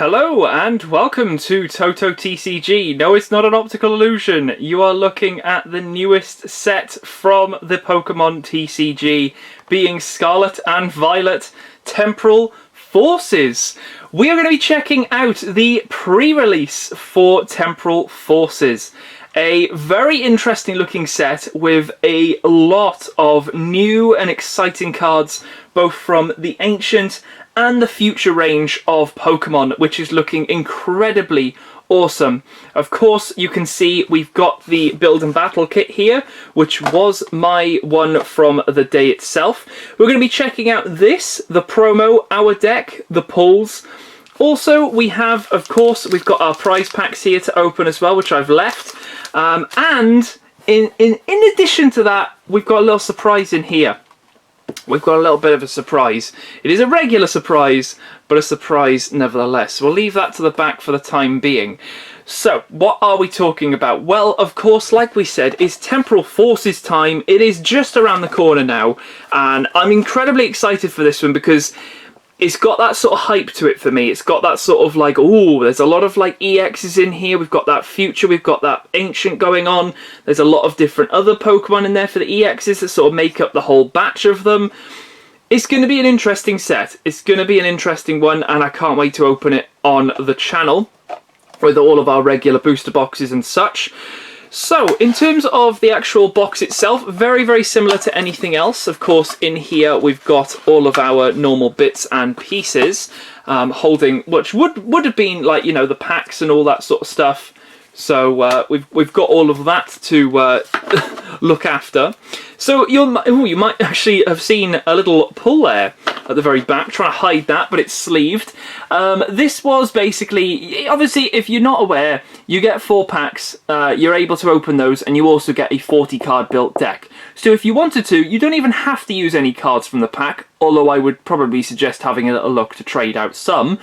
Hello and welcome to Toto TCG. No, it's not an optical illusion. You are looking at the newest set from the Pokemon TCG, being Scarlet and Violet Temporal Forces. We are going to be checking out the pre-release for Temporal Forces. A very interesting looking set with a lot of new and exciting cards, both from the ancient and the future range of Pokemon, which is looking incredibly awesome. Of course, you can see we've got the build and battle kit here, which was my one from the day itself. We're going to be checking out this, the promo, our deck, the pulls. Also, we have, of course, we've got our prize packs here to open as well, which I've left. And in addition to that, we've got a little surprise in here. We've got a little bit of a surprise. It is a regular surprise, but a surprise nevertheless. We'll leave that to the back for the time being. So, what are we talking about? Well, of course, like we said, it's Temporal Forces time. It is just around the corner now, and I'm incredibly excited for this one because it's got that sort of hype to it for me. It's got that sort of like, ooh, there's a lot of like EXs in here. We've got that future, we've got that ancient going on. There's a lot of different other Pokemon in there for the EXs that sort of make up the whole batch of them. It's going to be an interesting set. It's going to be an interesting one, and I can't wait to open it on the channel with all of our regular booster boxes and such. So, in terms of the actual box itself, very, very similar to anything else. Of course, in here we've got all of our normal bits and pieces, holding, which would have been like, you know, the packs and all that sort of stuff. So we've got all of that to look after. So you might actually have seen a little pull there at the very back, trying to hide that, but it's sleeved. This was basically, obviously, if you're not aware, you get 4 packs, you're able to open those, and you also get a 40 card built deck. So if you wanted to, you don't even have to use any cards from the pack, although I would probably suggest having a little look to trade out some,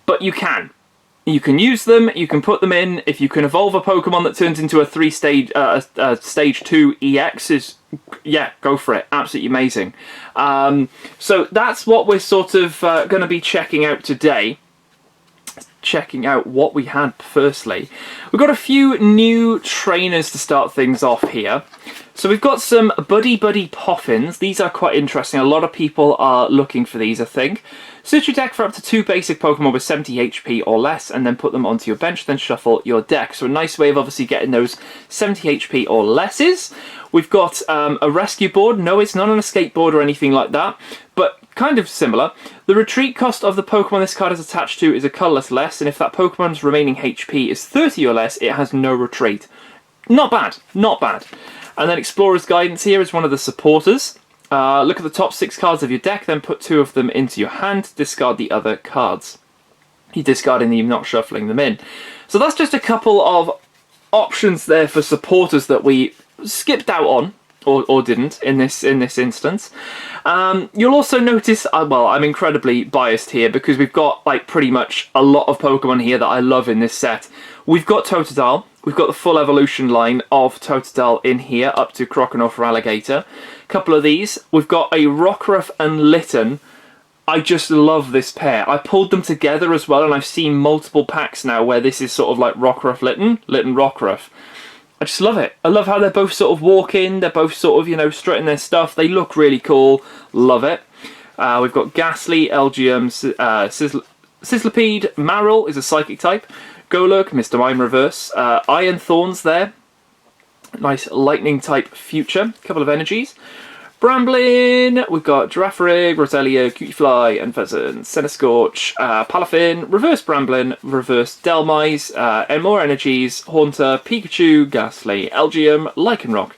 but you can. You can use them, you can put them in. If you can evolve a Pokemon that turns into a 3-stage, stage 2 EX, yeah, go for it. Absolutely amazing. So that's what we're sort of going to be checking out today. Checking out what we had firstly. We've got a few new trainers to start things off here. So we've got some Buddy Poffins. These are quite interesting. A lot of people are looking for these, I think. Search your deck for up to 2 basic Pokemon with 70 HP or less, and then put them onto your bench, then shuffle your deck. So a nice way of obviously getting those 70 HP or lesses. We've got a rescue board. No, it's not an escape board or anything like that, but kind of similar. The retreat cost of the Pokemon this card is attached to is a colourless less, and if that Pokemon's remaining HP is 30 or less, it has no retreat. Not bad, not bad. And then Explorer's Guidance here is one of the supporters. Look at the top 6 cards of your deck, then put 2 of them into your hand, discard the other cards. You're discarding them, not shuffling them in. So that's just a couple of options there for supporters that we skipped out on, or didn't, in this instance. You'll also notice, well, I'm incredibly biased here because we've got like pretty much a lot of Pokemon here that I love in this set. We've got Totodile. We've got the full evolution line of Totodile in here, up to Croconaw Feraligatr. A couple of these. We've got a Rockruff and Litten. I just love this pair. I pulled them together as well, and I've seen multiple packs now where this is sort of like Rockruff Litten, Litten Rockruff. I just love it. I love how they're both sort of walking. They're both sort of, you know, strutting their stuff. They look really cool. Love it. We've got Ghastly, Elgium, Sizzlipede. Marill is a Psychic type. Golurk, Mr. Mime reverse. Iron Thorns there. Nice lightning type future. Couple of energies. Bramblin, we've got Girafarig, Roselia, Cutiefly, and Pheasant, Centiskorch, Palafin, reverse Bramblin, reverse Delmise, and more energies, Haunter, Pikachu, Ghastly, Elgium, Lycanroc,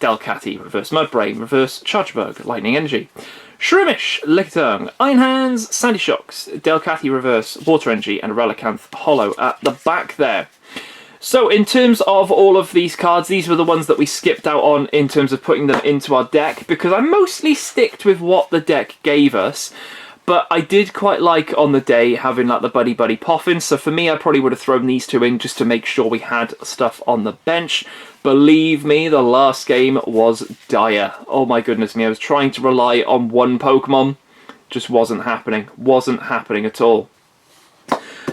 Delcatty, reverse Mudbrain, reverse Chargebug, Lightning Energy. Shroomish, Lickitung, Iron Hands, Sandy Shocks, Delcatty reverse, Water Energy, and Relicanth Hollow at the back there. So in terms of all of these cards, these were the ones that we skipped out on in terms of putting them into our deck, because I mostly sticked with what the deck gave us. But I did quite like on the day having like the Buddy Poffins, so for me I probably would have thrown these 2 in just to make sure we had stuff on the bench. Believe me, the last game was dire. Oh my goodness me, I was trying to rely on one Pokemon. Just wasn't happening. Wasn't happening at all.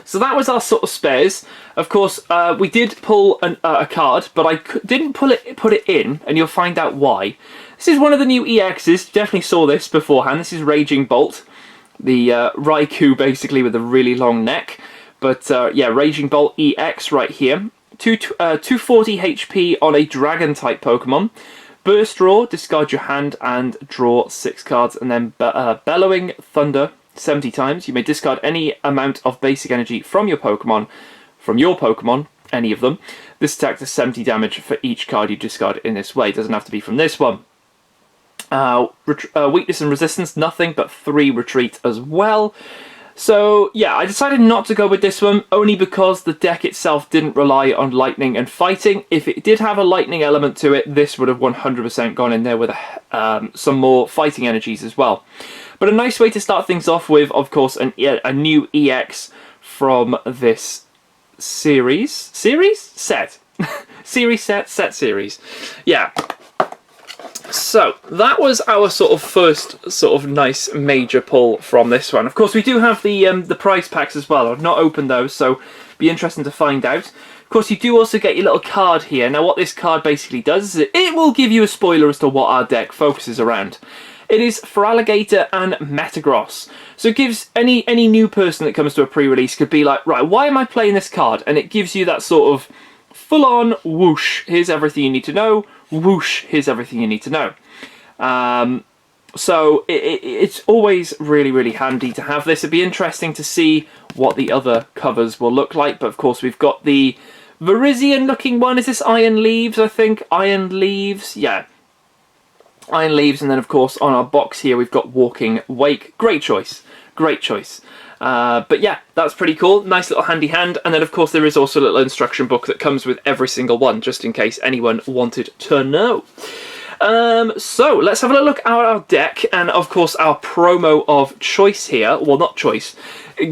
So that was our sort of spares. Of course, we did pull a card, but I didn't put it in, and you'll find out why. This is one of the new EXs. Definitely saw this beforehand. This is Raging Bolt, the Raikou basically with a really long neck. But yeah, Raging Bolt EX right here. 240 HP on a Dragon type Pokemon. Burst Draw, discard your hand and draw 6 cards, and then Bellowing Thunder 70 times. You may discard any amount of basic energy from your Pokemon, any of them. This attack does 70 damage for each card you discard in this way. It doesn't have to be from this one. Weakness and resistance, nothing, but 3 retreat as well. So yeah, I decided not to go with this one, only because the deck itself didn't rely on lightning and fighting. If it did have a lightning element to it, this would have 100% gone in there with some more fighting energies as well. But a nice way to start things off with, of course, a new EX from this series. Set. Series. Yeah. So that was our sort of first sort of nice major pull from this one. Of course, we do have the prize packs as well. I've not opened those, so be interesting to find out. Of course, you do also get your little card here. Now, what this card basically does is it will give you a spoiler as to what our deck focuses around. It is Feraligatr and Metagross. So it gives any new person that comes to a pre-release could be like, right, why am I playing this card? And it gives you that sort of full-on whoosh, here's everything you need to know, whoosh, here's everything you need to know. So it's always really, really handy to have this. It'd be interesting to see what the other covers will look like. But of course, we've got the Virizion looking one. Is this Iron Leaves, I think? Iron Leaves, yeah. Iron Leaves, and then of course on our box here we've got Walking Wake. Great choice. Great choice. But yeah, that's pretty cool. Nice little handy hand. And then of course there is also a little instruction book that comes with every single one, just in case anyone wanted to know. So let's have a look at our deck, and of course our promo of choice here, well, not choice,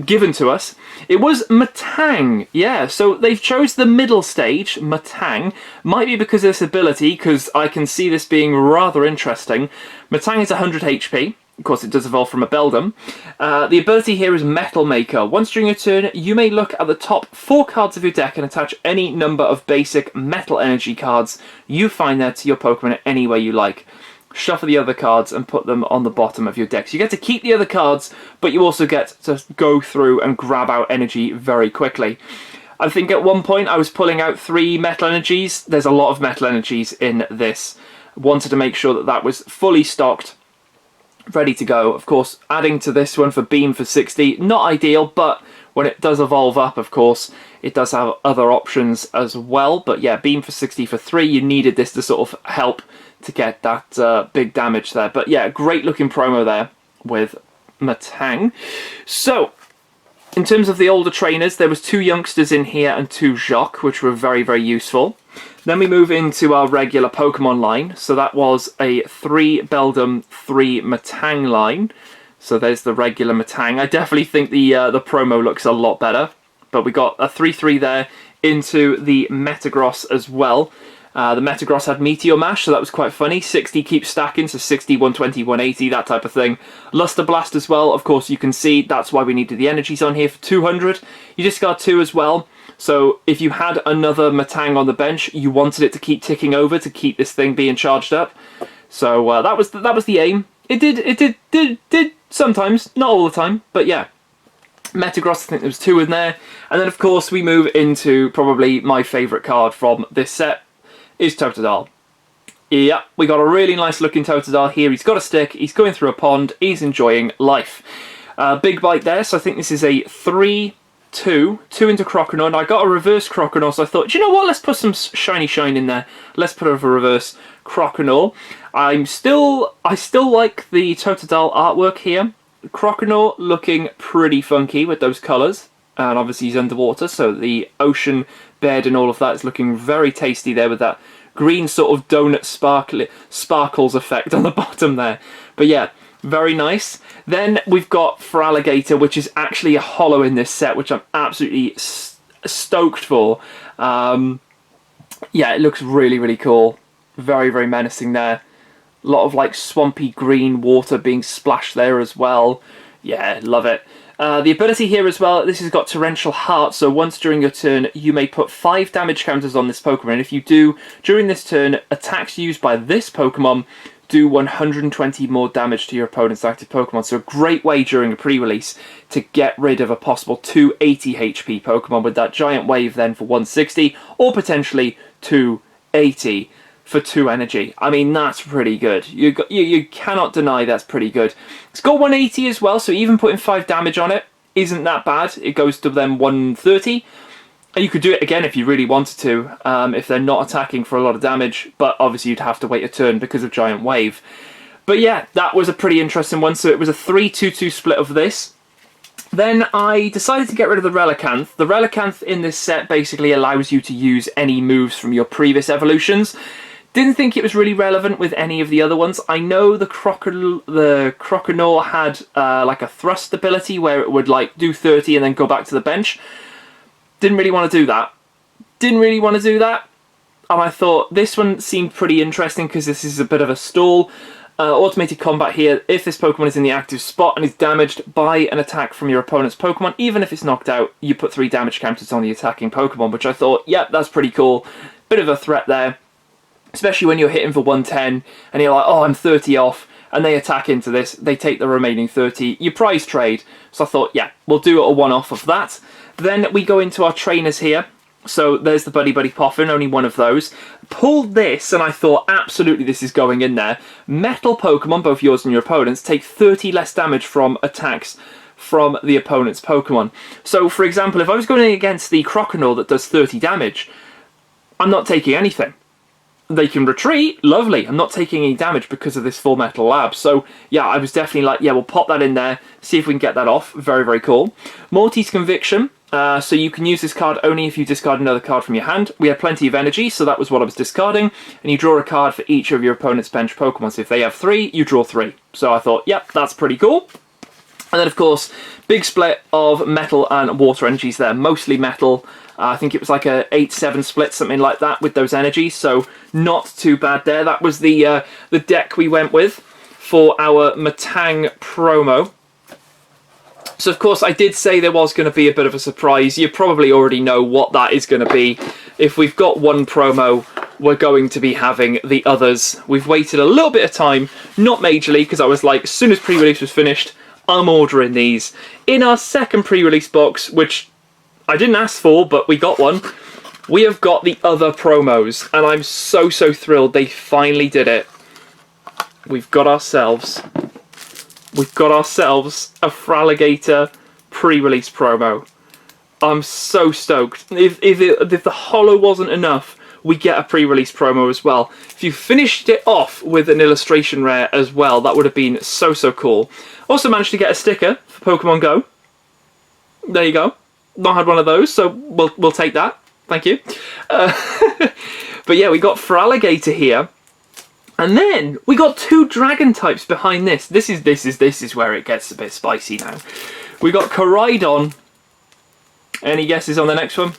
given to us. It was Metang, yeah, so they've chose the middle stage, Metang. Might be because of this ability, because I can see this being rather interesting. Metang is 100 HP. Of course, it does evolve from a Beldum. The ability here is Metal Maker. Once during your turn, you may look at the top 4 cards of your deck and attach any number of basic Metal Energy cards you find there to your Pokemon any way you like. Shuffle the other cards and put them on the bottom of your deck. So you get to keep the other cards, but you also get to go through and grab out energy very quickly. I think at one point I was pulling out 3 Metal Energies. There's a lot of Metal Energies in this. Wanted to make sure that that was fully stocked, ready to go. Of course, adding to this one for Beam for 60, not ideal, but when it does evolve up, of course, it does have other options as well. But yeah, Beam for 60 for 3, you needed this to sort of help to get that big damage there. But yeah, great looking promo there with Metang. So, in terms of the older trainers, there was 2 youngsters in here and 2 Jacques, which were very, very useful. Then we move into our regular Pokemon line. So that was a 3 Beldum, 3 Metang line. So there's the regular Metang. I definitely think the promo looks a lot better. But we got a 3-3 there into the Metagross as well. The Metagross had Meteor Mash, so that was quite funny. 60 keeps stacking, so 60, 120, 180, that type of thing. Luster Blast as well, of course you can see that's why we needed the energies on here for 200. You discard 2 as well, so if you had another Metang on the bench, you wanted it to keep ticking over to keep this thing being charged up. So that was the aim. It did sometimes, not all the time, but yeah. Metagross, I think there was 2 in there. And then of course we move into probably my favourite card from this set, is Totodile. Yeah, we got a really nice looking Totodile here. He's got a stick, he's going through a pond, he's enjoying life. Big bite there, so I think this is a 3-2, 2 into Croconaw, and I got a reverse Croconaw, so I thought, do you know what, let's put some shiny shine in there. Let's put a reverse Croconaw. I still like the Totodile artwork here. Croconaw looking pretty funky with those colours, and obviously he's underwater, so the ocean bed and all of that is looking very tasty there with that green sort of donut sparkles effect on the bottom there. But yeah, very nice. Then we've got Feraligatr, which is actually a holo in this set, which I'm absolutely stoked for. Yeah, it looks really, really cool. Very, very menacing there. A lot of like swampy green water being splashed there as well. Yeah, love it. The ability here as well, this has got Torrential Heart, so once during your turn you may put 5 damage counters on this Pokemon, and if you do, during this turn, attacks used by this Pokemon do 120 more damage to your opponent's active Pokemon. So a great way during a pre-release to get rid of a possible 280 HP Pokemon with that Giant Wave then for 160, or potentially 280 for 2 energy. I mean, that's pretty good. You cannot deny that's pretty good. It's got 180 as well, so even putting 5 damage on it isn't that bad. It goes to then 130. And you could do it again if you really wanted to, if they're not attacking for a lot of damage, but obviously you'd have to wait a turn because of Giant Wave. But yeah, that was a pretty interesting one. So it was a 3-2-2 split of this. Then I decided to get rid of the Relicanth. The Relicanth in this set basically allows you to use any moves from your previous evolutions. Didn't think it was really relevant with any of the other ones. I know the Croconaw had like a thrust ability where it would like do 30 and then go back to the bench. Didn't really want to do that. And I thought this one seemed pretty interesting because this is a bit of a stall. Automated combat here. If this Pokemon is in the active spot and is damaged by an attack from your opponent's Pokemon, even if it's knocked out, you put 3 damage counters on the attacking Pokemon, which I thought, yep, that's pretty cool. Bit of a threat there. Especially when you're hitting for 110 and you're like, oh, I'm 30 off. And they attack into this, they take the remaining 30. You prize trade. So I thought, yeah, we'll do a one-off of that. Then we go into our trainers here. So there's the Buddy Buddy Poffin, only one of those. Pulled this, and I thought, absolutely, this is going in there. Metal Pokemon, both yours and your opponent's, take 30 less damage from attacks from the opponent's Pokemon. So, for example, if I was going against the Croconaw that does 30 damage, I'm not taking anything. They can retreat, lovely. I'm not taking any damage because of this Full Metal Lab. So, yeah, I was definitely like, yeah, we'll pop that in there, see if we can get that off. Very, very cool. Morty's Conviction. So you can use this card only if you discard another card from your hand. We had plenty of energy, so that was what I was discarding. And you draw a card for each of your opponent's bench Pokemon. So if they have 3, you draw 3. So I thought, yep, that's pretty cool. And then, of course, big split of metal and water energies there. Mostly metal. I think it was like a 8-7 split, something like that, with those energies. So not too bad there. That was the deck we went with for our Metang promo. So, of course, I did say there was going to be a bit of a surprise. You probably already know what that is going to be. If we've got one promo, we're going to be having the others. We've waited a little bit of time, not majorly, because I was like, as soon as pre-release was finished, I'm ordering these. In our second pre-release box, which I didn't ask for, but we got one, we have got the other promos. And I'm so, so thrilled they finally did it. We've got ourselves a Feraligatr pre-release promo. I'm so stoked. If the holo wasn't enough, we get a pre-release promo as well. If you finished it off with an illustration rare as well, that would have been so, so cool. Also managed to get a sticker for Pokemon Go. There you go. Not had one of those, so we'll take that. Thank you. But yeah, we got Feraligatr here. And then we got 2 dragon types behind this. This is where it gets a bit spicy now. We got Koraidon. Any guesses on the next one?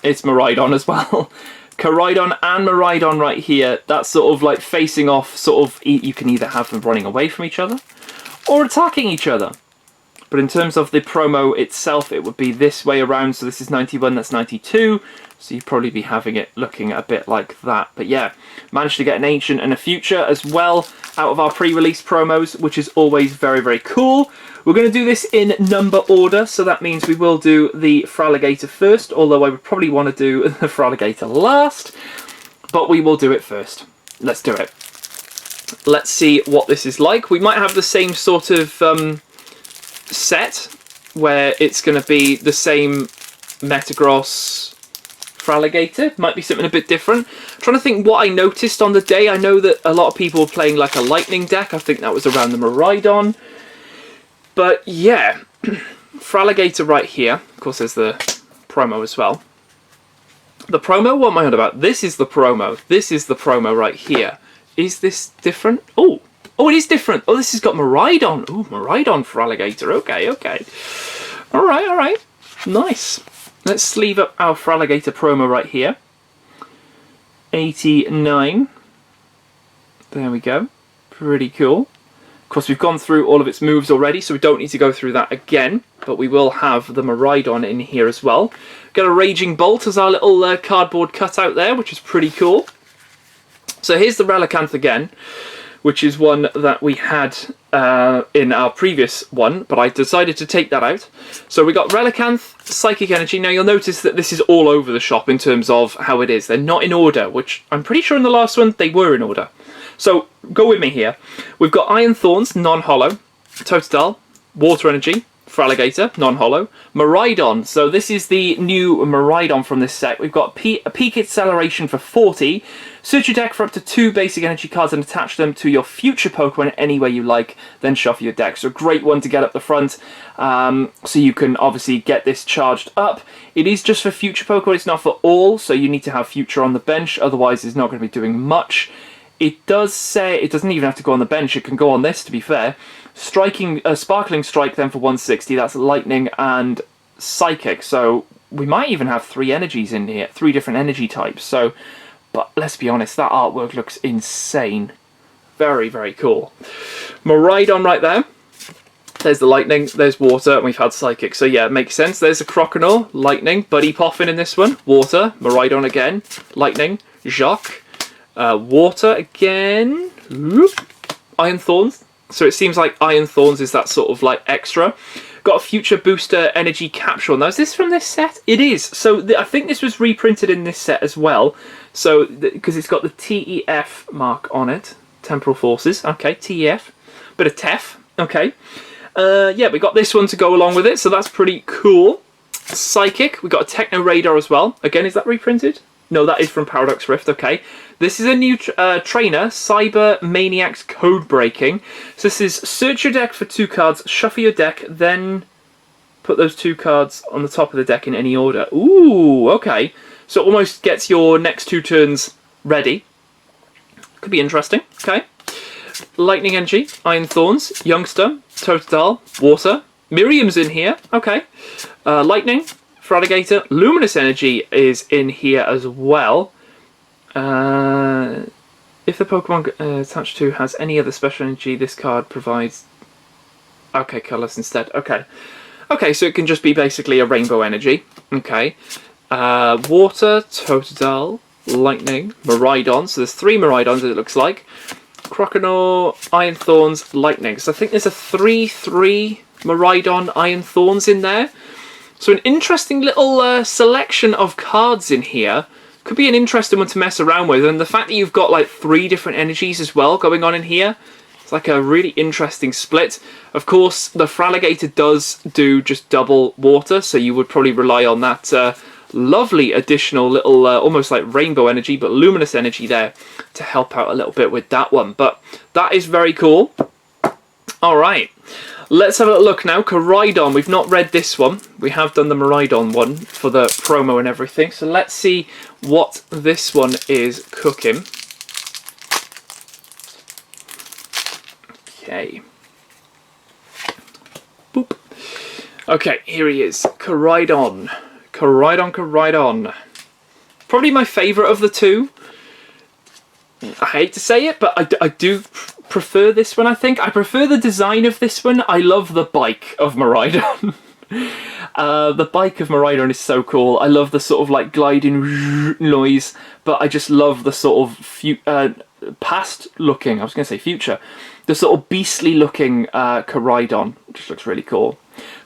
It's Miraidon as well. Koraidon and Miraidon right here. That's sort of like facing off. Sort of, you can either have them running away from each other or attacking each other. But in terms of the promo itself, it would be this way around. So this is 91, that's 92. So you'd probably be having it looking a bit like that. But yeah, managed to get an Ancient and a Future as well out of our pre-release promos, which is always very, very cool. We're going to do this in number order. So that means we will do the Feraligatr first, although I would probably want to do the Feraligatr last. But we will do it first. Let's do it. Let's see what this is like. We might have the same sort of set where it's going to be the same Metagross Feraligatr. Might be something a bit different. I'm trying to think what I noticed on the day. I know that a lot of people were playing like a lightning deck. I think that was around the Miraidon. But yeah, Feraligatr right here. Of course, there's the promo as well. The promo? What am I on about? This is the promo. This is the promo right here. Is this different? Oh, it is different. Oh, this has got Miraidon. Oh, Miraidon Feraligatr. Okay, okay. All right. Nice. Let's sleeve up our Feraligatr promo right here. 89. There we go. Pretty cool. Of course, we've gone through all of its moves already, so we don't need to go through that again. But we will have the Miraidon in here as well. Got a Raging Bolt as our little cardboard cutout there, which is pretty cool. So here's the Relicanth again, which is one that we had in our previous one, but I decided to take that out. So we got Relicanth, Psychic Energy. Now you'll notice that this is all over the shop in terms of how it is. They're not in order, which I'm pretty sure in the last one they were in order. So go with me here. We've got Iron Thorns, non-hollow. Totodile, Water Energy. Feraligatr, non-hollow. Miraidon, so this is the new Miraidon from this set. We've got a Peak Acceleration for 40. Search your deck for up to 2 basic energy cards and attach them to your future Pokemon any way you like, then shuffle your deck. So a great one to get up the front, so you can obviously get this charged up. It is just for future Pokemon, it's not for all, so you need to have future on the bench, otherwise it's not going to be doing much. It does say it doesn't even have to go on the bench, it can go on this, to be fair. Sparkling Strike then for 160, that's Lightning and Psychic, so we might even have 3 energies in here, 3 different energy types. So, but let's be honest, that artwork looks insane. Very, very cool. Miraidon right there. There's the Lightning, there's Water, and we've had Psychic. So yeah, it makes sense. There's a Croconaw, Lightning, Buddy Poffin in this one, Water, Miraidon again, Lightning, Jacques, Water again, Iron Thorns. So it seems like Iron Thorns is that sort of like extra. Got a Future Booster Energy Capsule. Now, is this from this set? It is. So I think this was reprinted in this set as well. So, because it's got the TEF mark on it. Temporal Forces. Okay, TEF. Bit of TEF. Okay. Yeah, we got this one to go along with it. So that's pretty cool. Psychic. We got a Techno Radar as well. Again, is that reprinted? No, that is from Paradox Rift. Okay. This is a new trainer, Cyber Maniac's Code Breaking. So this is search your deck for 2 cards, shuffle your deck, then put those 2 cards on the top of the deck in any order. Ooh, okay. So it almost gets your next 2 turns ready. Could be interesting. Okay. Lightning Energy, Iron Thorns, Youngster, Totodile, Water. Miriam's in here. Okay. Lightning, Feraligatr, Luminous Energy is in here as well. If the Pokemon attached to has any other special energy, this card provides... Okay, colours instead. Okay. Okay, so it can just be basically a rainbow energy. Okay. Water, Totodile, Lightning, Miraidon. So there's 3 Miraidons, it looks like. Croconaw, Iron Thorns, Lightning. So I think there's a 3/3 Miraidon Iron Thorns in there. So an interesting little selection of cards in here. Could be an interesting one to mess around with, and the fact that you've got like 3 different energies as well going on in here, it's like a really interesting split. Of course, the Feraligatr does do just double water, so you would probably rely on that lovely additional little, almost like rainbow energy, but luminous energy there to help out a little bit with that one. But that is very cool. All right. Let's have a look now. Koraidon, we've not read this one. We have done the Miraidon one for the promo and everything. So let's see what this one is cooking. Okay. Boop. Okay, here he is. Koraidon. Koraidon. Probably my favourite of the 2. I hate to say it, but I do prefer this one, I think. I prefer the design of this one. I love the bike of Miraidon. The bike of Miraidon is so cool. I love the sort of like gliding noise, but I just love the sort of past looking, I was going to say future, the sort of beastly looking Koraidon. Just looks really cool.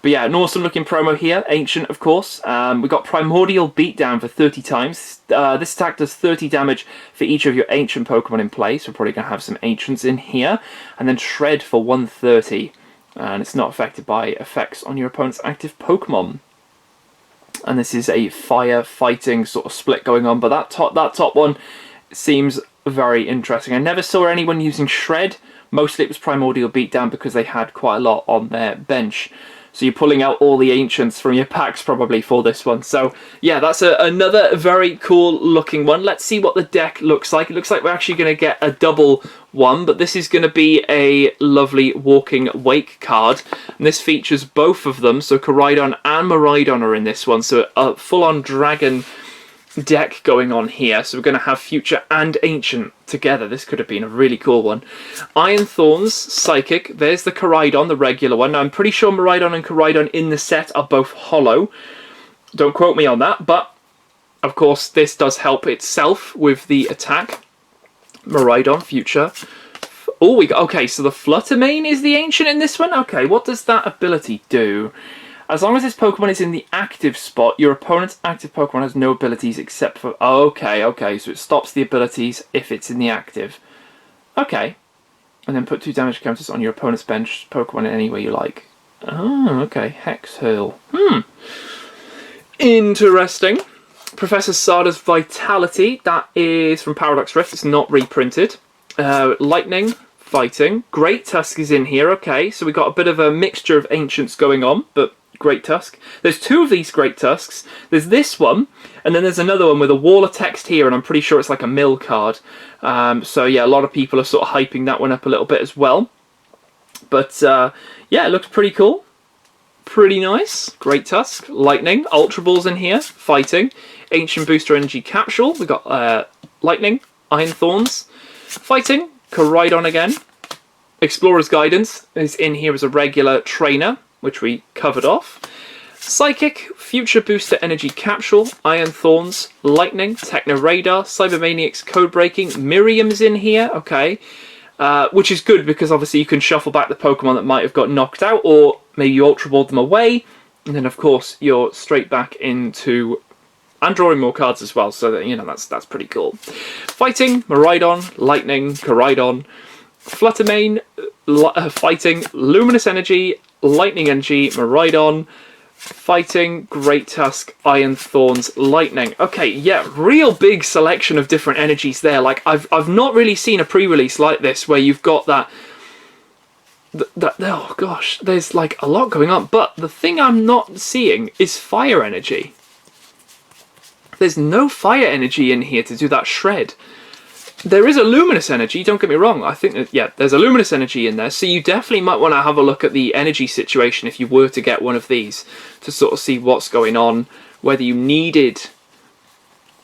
But yeah, an awesome looking promo here. Ancient, of course. We got Primordial Beatdown for 30 times. This attack does 30 damage for each of your Ancient Pokemon in play. So we're probably going to have some Ancients in here. And then Shred for 130. And it's not affected by effects on your opponent's active Pokemon. And this is a fire fighting sort of split going on. But that top one seems very interesting. I never saw anyone using Shred. Mostly it was Primordial Beatdown because they had quite a lot on their bench. So you're pulling out all the Ancients from your packs probably for this one. So yeah, that's another very cool looking one. Let's see what the deck looks like. It looks like we're actually going to get a double one, but this is going to be a lovely Walking Wake card. And this features both of them. So Koraidon and Miraidon are in this one. So a full-on dragon deck going on here. So we're going to have Future and Ancient together. This could have been a really cool one. Iron Thorns, Psychic. There's the Koraidon, the regular one. Now, I'm pretty sure Miraidon and Koraidon in the set are both hollow. Don't quote me on that, but of course this does help itself with the attack. Miraidon, Future. Oh, we got, okay, so the Flutter Mane is the Ancient in this one. Okay, what does that ability do? As long as this Pokemon is in the active spot, your opponent's active Pokemon has no abilities except for... Okay, so it stops the abilities if it's in the active. Okay. And then put 2 damage counters on your opponent's bench Pokemon in any way you like. Oh, okay. Hex Hurl. Interesting. Professor Sada's Vitality. That is from Paradox Rift. It's not reprinted. Lightning. Fighting. Great Tusk is in here. Okay, so we got a bit of a mixture of Ancients going on, but... Great Tusk. There's 2 of these Great Tusks. There's this one, and then there's another one with a wall of text here, and I'm pretty sure it's like a mill card. So yeah, a lot of people are sort of hyping that one up a little bit as well. But yeah, it looks pretty cool. Pretty nice. Great Tusk. Lightning. Ultra Balls in here. Fighting. Ancient Booster Energy Capsule. We've got Lightning. Iron Thorns. Fighting. Koraidon again. Explorer's Guidance is in here as a regular trainer, which we covered off. Psychic, Future Booster Energy Capsule, Iron Thorns, Lightning, Techno Radar, Cybermaniac's Code Breaking, Miriam's in here, okay. Which is good because obviously you can shuffle back the Pokemon that might have got knocked out, or maybe you Ultra Ball them away, and then of course you're straight back into... and drawing more cards as well, so that, you know, that's pretty cool. Fighting, Miraidon, Lightning, Koraidon, Flutter Mane, Fighting, Luminous Energy, Lightning Energy, Miraidon, Fighting, Great Tusk, Iron Thorns, Lightning. Okay, yeah, real big selection of different energies there. Like, I've not really seen a pre-release like this where you've got that... Oh gosh, there's like a lot going on. But the thing I'm not seeing is fire energy. There's no fire energy in here to do that shred. There is a luminous energy, don't get me wrong. I think that, yeah, there's a luminous energy in there. So you definitely might want to have a look at the energy situation if you were to get one of these to sort of see what's going on, whether you needed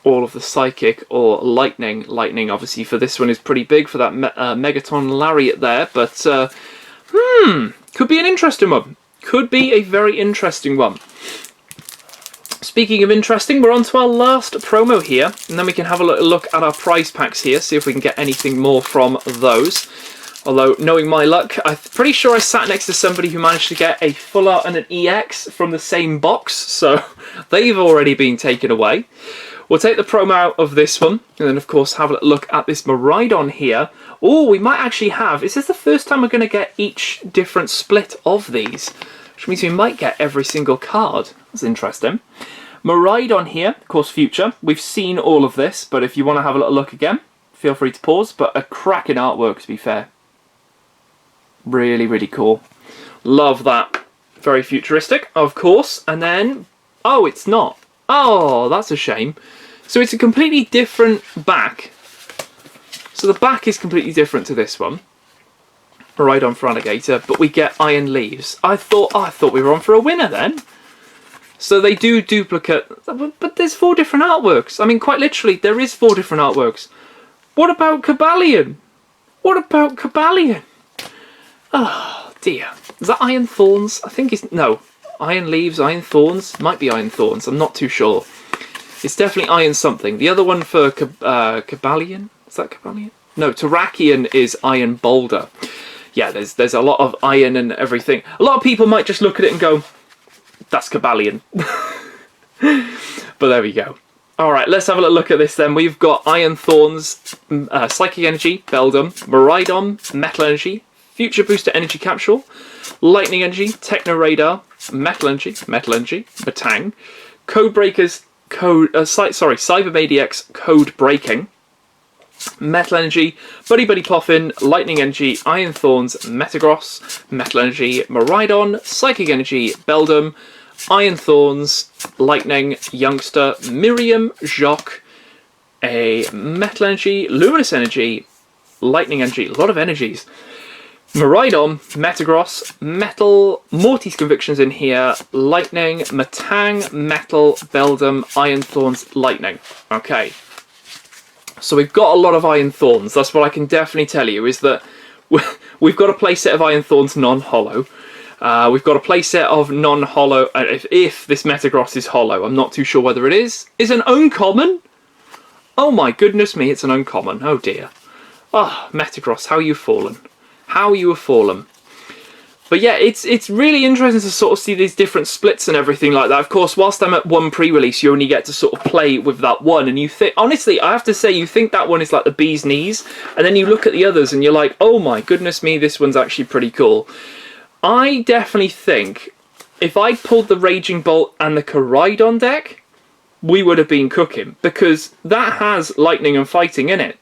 all of the Psychic or Lightning. Lightning, obviously, for this one is pretty big for that Megaton Lariat there. But, could be an interesting one. Could be a very interesting one. Speaking of interesting, we're on to our last promo here, and then we can have a look at our prize packs here, see if we can get anything more from those. Although, knowing my luck, I'm pretty sure I sat next to somebody who managed to get a Full Art and an EX from the same box, so they've already been taken away. We'll take the promo out of this one, and then of course have a look at this Miraidon here. Oh, we might actually have, is this the first time we're going to get each different split of these? Which means we might get every single card. That's interesting. Miraidon here, of course Future. We've seen all of this, but if you want to have a little look again, feel free to pause. But a cracking artwork, to be fair. Really, really cool. Love that. Very futuristic, of course. And then, oh, it's not. Oh, that's a shame. So it's a completely different back. So the back is completely different to this one. Miraidon Feraligatr, but we get Iron Leaves. I thought we were on for a winner then. So they do duplicate, but there's 4 different artworks. I mean, quite literally, there is 4 different artworks. What about Cobalion? What about Cobalion? Oh, dear. Is that Iron Thorns? I think it's... No. Iron Leaves, Iron Thorns? Might be Iron Thorns. I'm not too sure. It's definitely Iron something. The other one for Cobalion? Is that Cobalion? No, Terrakion is Iron Boulder. Yeah, there's a lot of iron and everything. A lot of people might just look at it and go... That's Cobalion. But there we go. Alright, let's have a look at this then. We've got Iron Thorns, Psychic Energy, Beldum, Miraidon, Metal Energy, Future Booster Energy Capsule, Lightning Energy, Techno Radar, Metal Energy, Metang, Code Breakers, Cybermaniac's Code Breaking, Metal Energy, Buddy Poffin, Lightning Energy, Iron Thorns, Metagross, Metal Energy, Miraidon, Psychic Energy, Beldum, Iron Thorns, Lightning, Youngster, Miriam, Jacques, a Metal Energy, Luminous Energy, Lightning Energy, a lot of energies, Miraidon, Metagross, Metal, Morty's Convictions in here, Lightning, Metang, Metal, Beldum, Iron Thorns, Lightning. Okay. So we've got a lot of Iron Thorns. That's what I can definitely tell you, is that we've got a playset of Iron Thorns non-hollow. We've got a playset of non-hollow, if this Metagross is hollow. I'm not too sure whether it is. Is an uncommon? Oh my goodness me, it's an uncommon. Oh dear. Oh, Metagross, how you fallen? How you have fallen. But yeah, it's really interesting to sort of see these different splits and everything like that. Of course, whilst I'm at one pre-release, you only get to sort of play with that one, and you think, honestly, I have to say, you think that one is like the bee's knees, and then you look at the others and you're like, oh my goodness me, this one's actually pretty cool. I definitely think if I pulled the Raging Bolt and the Koraidon deck, we would have been cooking, because that has lightning and fighting in it.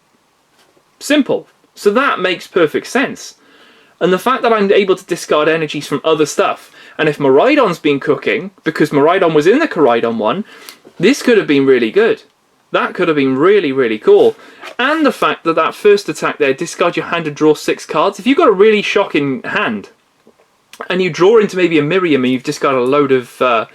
Simple. So that makes perfect sense. And the fact that I'm able to discard energies from other stuff, and if Miraidon's been cooking, because Miraidon was in the Koraidon one, this could have been really good. That could have been really, really cool. And the fact that that first attack there, discard your hand and draw 6 cards. If you've got a really shocking hand, and you draw into maybe a Miriam and you've discarded a load of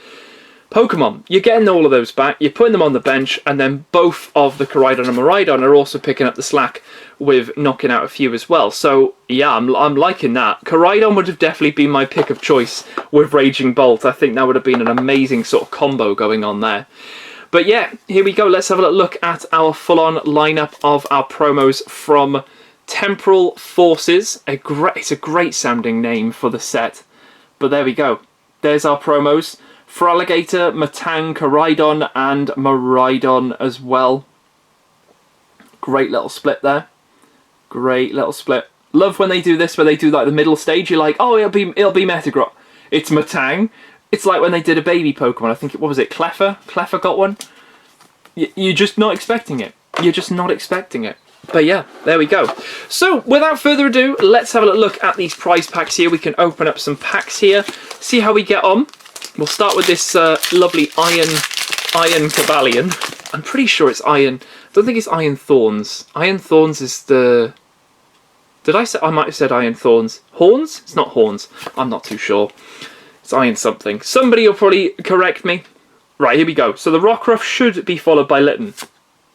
Pokemon, you're getting all of those back, you're putting them on the bench, and then both of the Koraidon and Miraidon are also picking up the slack with knocking out a few as well. So yeah, I'm liking that. Koraidon would have definitely been my pick of choice with Raging Bolt. I think that would have been an amazing sort of combo going on there. But yeah, here we go. Let's have a look at our full-on lineup of our promos from Temporal Forces. It's a great sounding name for the set. But there we go. There's our promos. Feraligatr, Metang, Koraidon, and Miraidon as well. Great little split there. Great little split. Love when they do this, where they do like the middle stage. You're like, oh, it'll be Metagross. It's Metang. It's like when they did a baby Pokemon. I think what was it? Cleffa? Cleffa got one. You're just not expecting it. You're just not expecting it. But yeah, there we go. So without further ado, let's have a look at these prize packs here. We can open up some packs here, see how we get on. We'll start with this lovely Iron Cavalion. I'm pretty sure it's Iron. I don't think it's Iron Thorns. Iron Thorns is the... Did I say... I might have said Iron Thorns. Horns? It's not Horns. I'm not too sure. It's Iron something. Somebody will probably correct me. Right, here we go. So the Rockruff should be followed by Litten.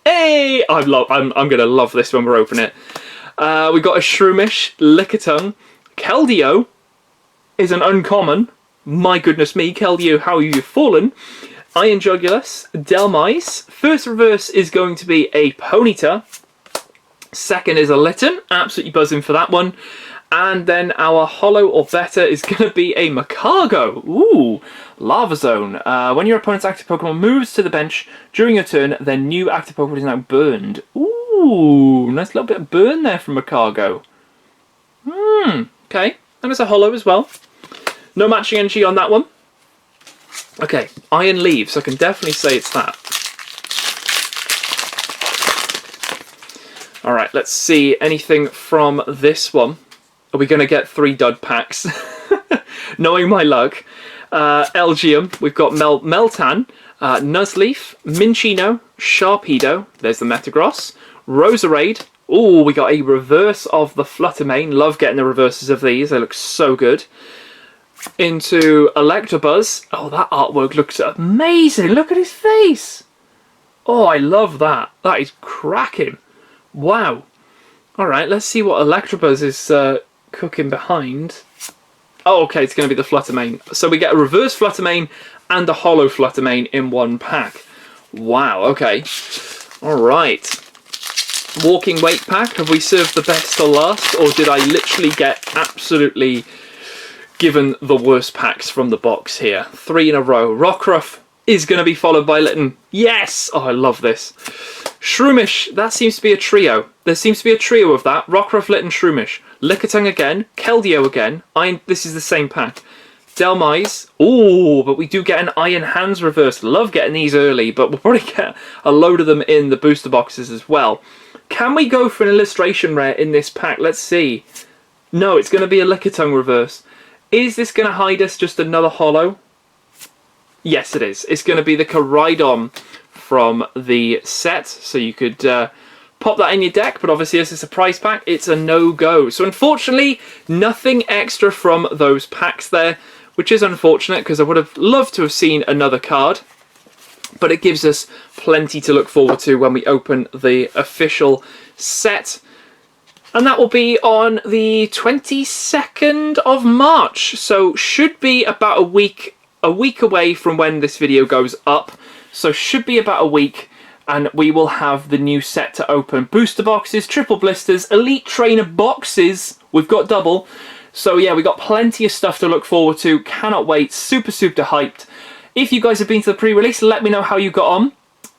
Hey! I'm going to love this when we're opening it. We got a Shroomish, Lickitung. Keldeo is an uncommon. My goodness me, Keldeo, how you fallen. Iron Jugulus, Delmise. First reverse is going to be a Ponyta. Second is a Litten. Absolutely buzzing for that one. And then our hollow or better is going to be a Macargo. Ooh, Lava Zone. When your opponent's active Pokemon moves to the bench during your turn, their new active Pokemon is now burned. Ooh, nice little bit of burn there from Macargo. Okay. And it's a hollow as well. No matching energy on that one. Okay, Iron Leaves. I can definitely say it's that. Alright, let's see anything from this one. Are we going to get 3 dud packs? Knowing my luck. Elgium, we've got Meltan, Nuzleaf, Minchino, Sharpedo, there's the Metagross, Roserade. Ooh, we got a reverse of the Fluttermane. Love getting the reverses of these, they look so good. Into Electabuzz. Oh, that artwork looks amazing. Look at his face. Oh, I love that. That is cracking. Wow. Alright, let's see what Electabuzz is cooking behind. Oh, okay, it's going to be the Fluttermane. So we get a reverse Fluttermane and a hollow Fluttermane in one pack. Wow, okay. Alright. Walking Weight pack. Have we served the best till last? Or did I literally get absolutely given the worst packs from the box here? 3 in a row. Rockruff is going to be followed by Litten. Yes! Oh, I love this. Shroomish, that seems to be a trio. There seems to be a trio of that. Rockruff, Litten, Shroomish. Lickitung again. Keldeo again. This is the same pack. Delmise. Ooh, but we do get an Iron Hands reverse. Love getting these early, but we'll probably get a load of them in the booster boxes as well. Can we go for an illustration rare in this pack? Let's see. No, it's going to be a Lickitung reverse. Is this going to hide us just another hollow? Yes, it is. It's going to be the Koraidon from the set. So you could pop that in your deck, but obviously as it's a prize pack, it's a no-go. So unfortunately, nothing extra from those packs there, which is unfortunate because I would have loved to have seen another card. But it gives us plenty to look forward to when we open the official set. And that will be on the 22nd of March. So should be about a week away from when this video goes up. So should be about a week, and we will have the new set to open. Booster boxes, triple blisters, elite trainer boxes. We've got double. So yeah, we got plenty of stuff to look forward to. Cannot wait. Super, super hyped. If you guys have been to the pre-release, let me know how you got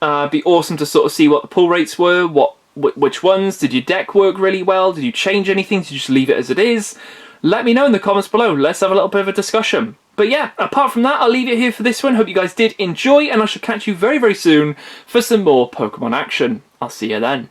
on. Be awesome to sort of see what the pull rates were, which ones. Did your deck work really well? Did you change anything? Did you just leave it as it is? Let me know in the comments below. Let's have a little bit of a discussion. But yeah, apart from that, I'll leave it here for this one. Hope you guys did enjoy, and I shall catch you very, very soon for some more Pokemon action. I'll see you then.